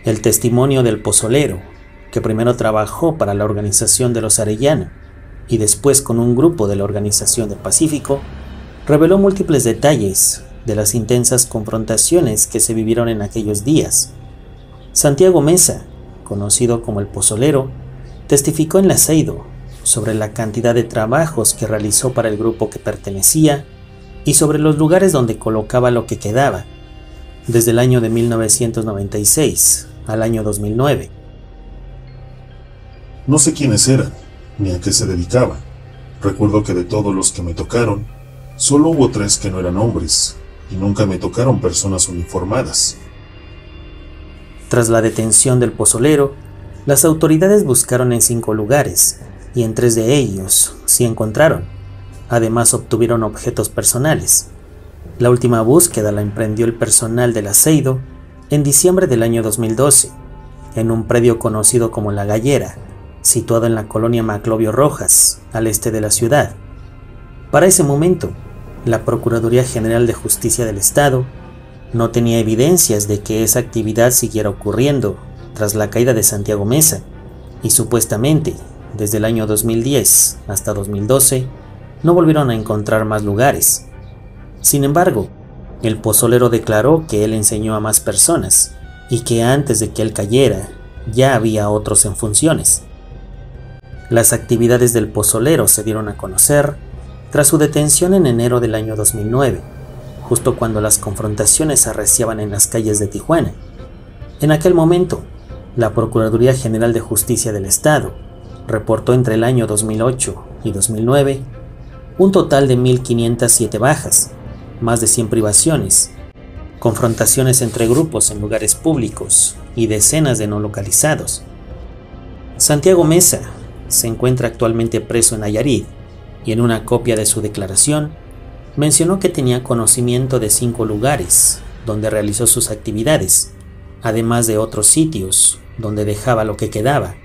El testimonio del pozolero, que primero trabajó para la organización de los Arellano y después con un grupo de la organización del Pacífico, reveló múltiples detalles de las intensas confrontaciones que se vivieron en aquellos días. Santiago Mesa, conocido como el pozolero, testificó en la Seido sobre la cantidad de trabajos que realizó para el grupo que pertenecía y sobre los lugares donde colocaba lo que quedaba, desde el año de 1996 al año 2009. No sé quiénes eran, ni a qué se dedicaban. Recuerdo que de todos los que me tocaron, solo hubo 3 que no eran hombres, y nunca me tocaron personas uniformadas. Tras la detención del pozolero, las autoridades buscaron en 5 lugares, y en 3 de ellos sí encontraron. Además obtuvieron objetos personales. La última búsqueda la emprendió el personal del Seido en diciembre del año 2012, en un predio conocido como La Gallera, situado en la colonia Maclovio Rojas, al este de la ciudad. Para ese momento, la Procuraduría General de Justicia del Estado no tenía evidencias de que esa actividad siguiera ocurriendo tras la caída de Santiago Mesa, y supuestamente, desde el año 2010 hasta 2012, no volvieron a encontrar más lugares. Sin embargo, el pozolero declaró que él enseñó a más personas y que antes de que él cayera, ya había otros en funciones. Las actividades del pozolero se dieron a conocer tras su detención en enero del año 2009, justo cuando las confrontaciones se arreciaban en las calles de Tijuana. En aquel momento, la Procuraduría General de Justicia del Estado reportó entre el año 2008 y 2009 un total de 1.507 bajas, más de 100 privaciones, confrontaciones entre grupos en lugares públicos y decenas de no localizados. Santiago Mesa se encuentra actualmente preso en Nayarit y en una copia de su declaración mencionó que tenía conocimiento de 5 lugares donde realizó sus actividades, además de otros sitios donde dejaba lo que quedaba.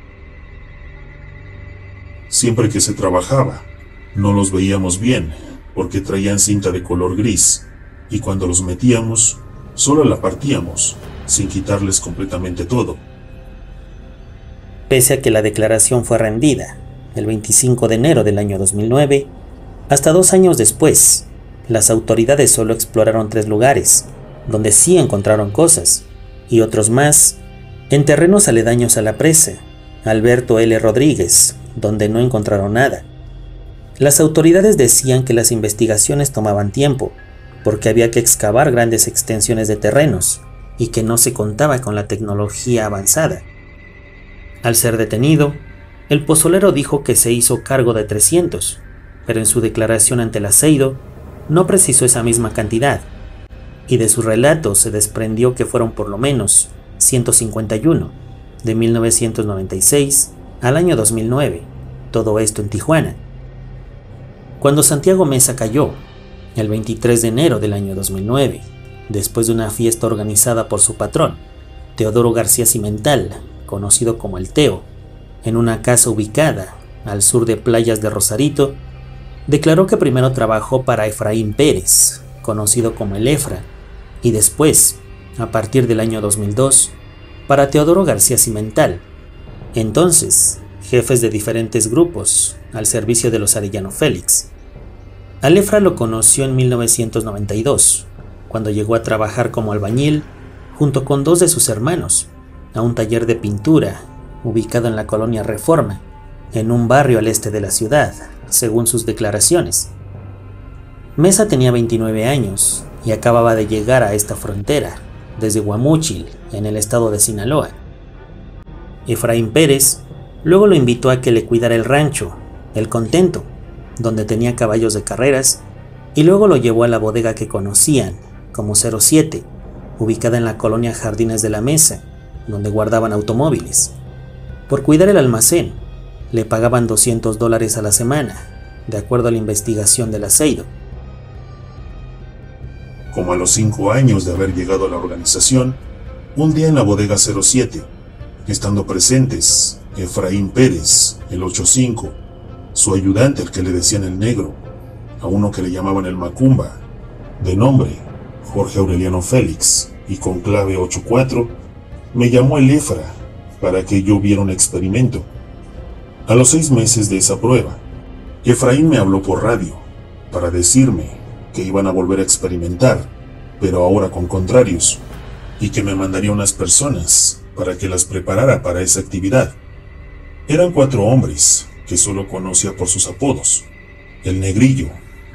Siempre que se trabajaba, no los veíamos bien, porque traían cinta de color gris, y cuando los metíamos, solo la partíamos, sin quitarles completamente todo. Pese a que la declaración fue rendida el 25 de enero del año 2009, hasta 2 años después, las autoridades solo exploraron 3 lugares, donde sí encontraron cosas, y otros más en terrenos aledaños a la presa, Alberto L. Rodríguez, donde no encontraron nada. Las autoridades decían que las investigaciones tomaban tiempo, porque había que excavar grandes extensiones de terrenos, y que no se contaba con la tecnología avanzada. Al ser detenido, el pozolero dijo que se hizo cargo de 300, pero en su declaración ante el Seido no precisó esa misma cantidad, y de su relato se desprendió que fueron por lo menos 151, de 1996 al año 2009, todo esto en Tijuana. Cuando Santiago Mesa cayó, el 23 de enero del año 2009, después de una fiesta organizada por su patrón, Teodoro García Cimental, conocido como el Teo, en una casa ubicada al sur de Playas de Rosarito, declaró que primero trabajó para Efraín Pérez, conocido como el Efra, y después, a partir del año 2002, para Teodoro García Cimental, entonces jefes de diferentes grupos al servicio de los Arellano Félix. Al Efra lo conoció en 1992, cuando llegó a trabajar como albañil junto con 2 de sus hermanos, a un taller de pintura ubicado en la colonia Reforma, en un barrio al este de la ciudad, según sus declaraciones. Mesa tenía 29 años y acababa de llegar a esta frontera, desde Guamúchil, en el estado de Sinaloa. Efraín Pérez luego lo invitó a que le cuidara el rancho, El Contento, donde tenía caballos de carreras, y luego lo llevó a la bodega que conocían como 07, ubicada en la colonia Jardines de la Mesa, donde guardaban automóviles. Por cuidar el almacén, le pagaban $200 a la semana, de acuerdo a la investigación del Seido. Como a los 5 años de haber llegado a la organización, un día en la bodega 07, estando presentes Efraín Pérez, el 85, su ayudante, el que le decían el Negro, a uno que le llamaban el Macumba, de nombre Jorge Aureliano Félix, y con clave 84, me llamó el EFRA para que yo viera un experimento. A los 6 meses de esa prueba, Efraín me habló por radio para decirme que iban a volver a experimentar, pero ahora con contrarios, y que me mandaría unas personas para que las preparara para esa actividad. Eran 4 hombres que solo conocía por sus apodos: el Negrillo,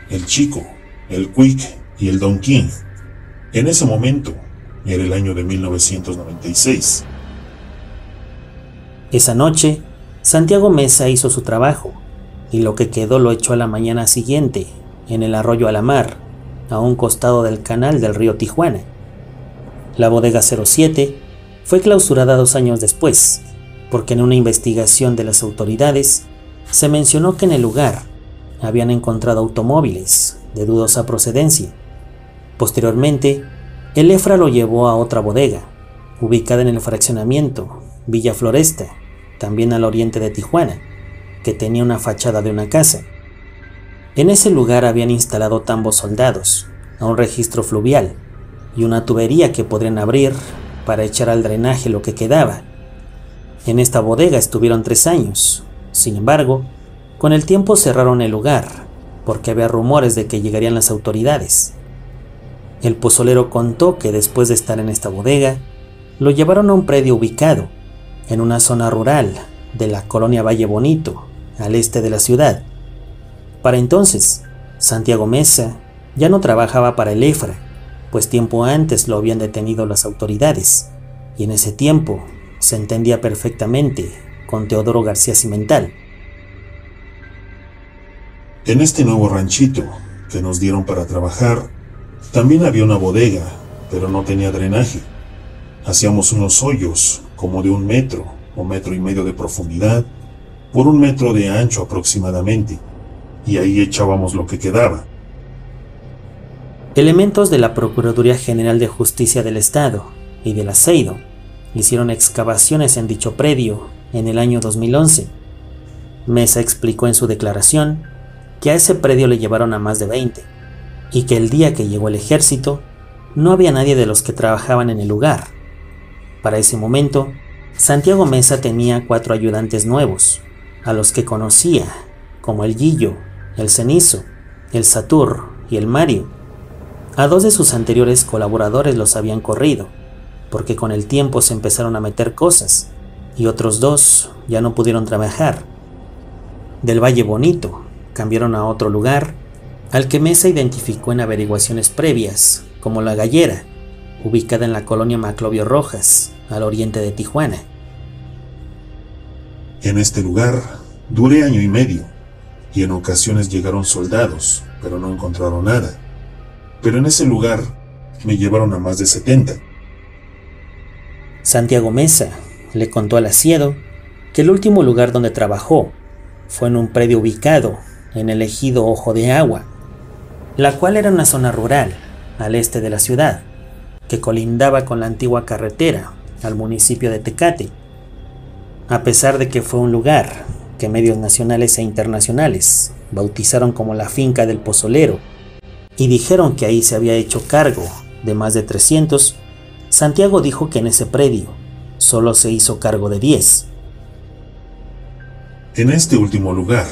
el Chico, el Quick y el Don King. En ese momento, era el año de 1996. Esa noche, Santiago Mesa hizo su trabajo, y lo que quedó lo echó a la mañana siguiente, en el arroyo Alamar, a un costado del canal del río Tijuana. La bodega 07 fue clausurada 2 años después, porque en una investigación de las autoridades se mencionó que en el lugar habían encontrado automóviles de dudosa procedencia. Posteriormente, el EFRA lo llevó a otra bodega, ubicada en el fraccionamiento Villa Floresta, también al oriente de Tijuana, que tenía una fachada de una casa. En ese lugar habían instalado tambos soldados, a un registro fluvial y una tubería que podrían abrir para echar al drenaje lo que quedaba. En esta bodega estuvieron 3 años. Sin embargo, con el tiempo cerraron el lugar, porque había rumores de que llegarían las autoridades. El pozolero contó que después de estar en esta bodega, lo llevaron a un predio ubicado en una zona rural de la colonia Valle Bonito, al este de la ciudad. Para entonces, Santiago Mesa ya no trabajaba para el EFRA, pues tiempo antes lo habían detenido las autoridades, y en ese tiempo se entendía perfectamente con Teodoro García Cimental. En este nuevo ranchito que nos dieron para trabajar, también había una bodega, pero no tenía drenaje. Hacíamos unos hoyos como de 1 metro o 1,5 metros de profundidad por 1 metro de ancho aproximadamente, y ahí echábamos lo que quedaba. Elementos de la Procuraduría General de Justicia del Estado y del Aceido hicieron excavaciones en dicho predio en el año 2011. Mesa explicó en su declaración que a ese predio le llevaron a más de 20, y que el día que llegó el ejército no había nadie de los que trabajaban en el lugar. Para ese momento, Santiago Mesa tenía 4 ayudantes nuevos, a los que conocía, como el Guillo, el Cenizo, el Satur y el Mario. A 2 de sus anteriores colaboradores los habían corrido, porque con el tiempo se empezaron a meter cosas, y otros 2 ya no pudieron trabajar. Del Valle Bonito cambiaron a otro lugar, al que Mesa identificó en averiguaciones previas como La Gallera, ubicada en la colonia Maclovio Rojas, al oriente de Tijuana. En este lugar duré 1 año y medio, y en ocasiones llegaron soldados, pero no encontraron nada. Pero en ese lugar me llevaron a más de 70. Santiago Mesa le contó al Asiedo que el último lugar donde trabajó fue en un predio ubicado en el ejido Ojo de Agua, la cual era una zona rural al este de la ciudad, que colindaba con la antigua carretera al municipio de Tecate. A pesar de que fue un lugar que medios nacionales e internacionales bautizaron como la finca del pozolero y dijeron que ahí se había hecho cargo de más de 300, Santiago dijo que en ese predio solo se hizo cargo de 10. En este último lugar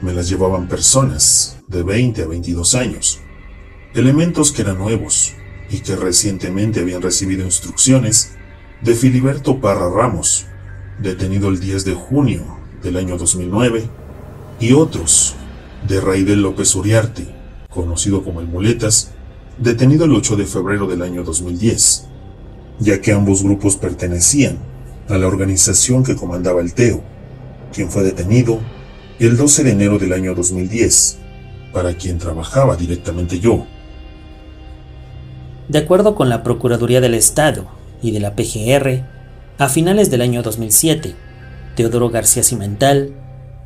me las llevaban personas de 20 a 22 años, elementos que eran nuevos y que recientemente habían recibido instrucciones de Filiberto Parra Ramos, detenido el 10 de junio del año 2009, y otros de Raidel López Uriarte, conocido como el Muletas, detenido el 8 de febrero del año 2010, ya que ambos grupos pertenecían a la organización que comandaba el Teo, quien fue detenido el 12 de enero del año 2010, para quien trabajaba directamente yo. De acuerdo con la Procuraduría del Estado y de la PGR, a finales del año 2007, Teodoro García Cimental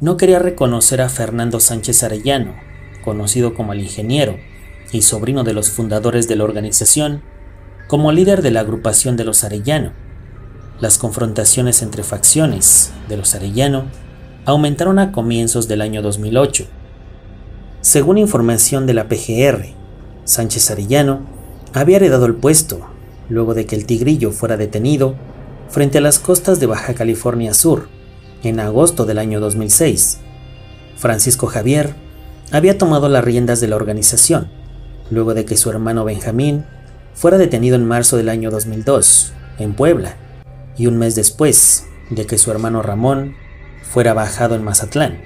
no quería reconocer a Fernando Sánchez Arellano, conocido como el Ingeniero y sobrino de los fundadores de la organización, como líder de la agrupación de los Arellano. Las confrontaciones entre facciones de los Arellano aumentaron a comienzos del año 2008. Según información de la PGR, Sánchez Arellano había heredado el puesto luego de que el Tigrillo fuera detenido frente a las costas de Baja California Sur, en agosto del año 2006. Francisco Javier había tomado las riendas de la organización, luego de que su hermano Benjamín fuera detenido en marzo del año 2002, en Puebla, y un mes después de que su hermano Ramón fuera bajado en Mazatlán.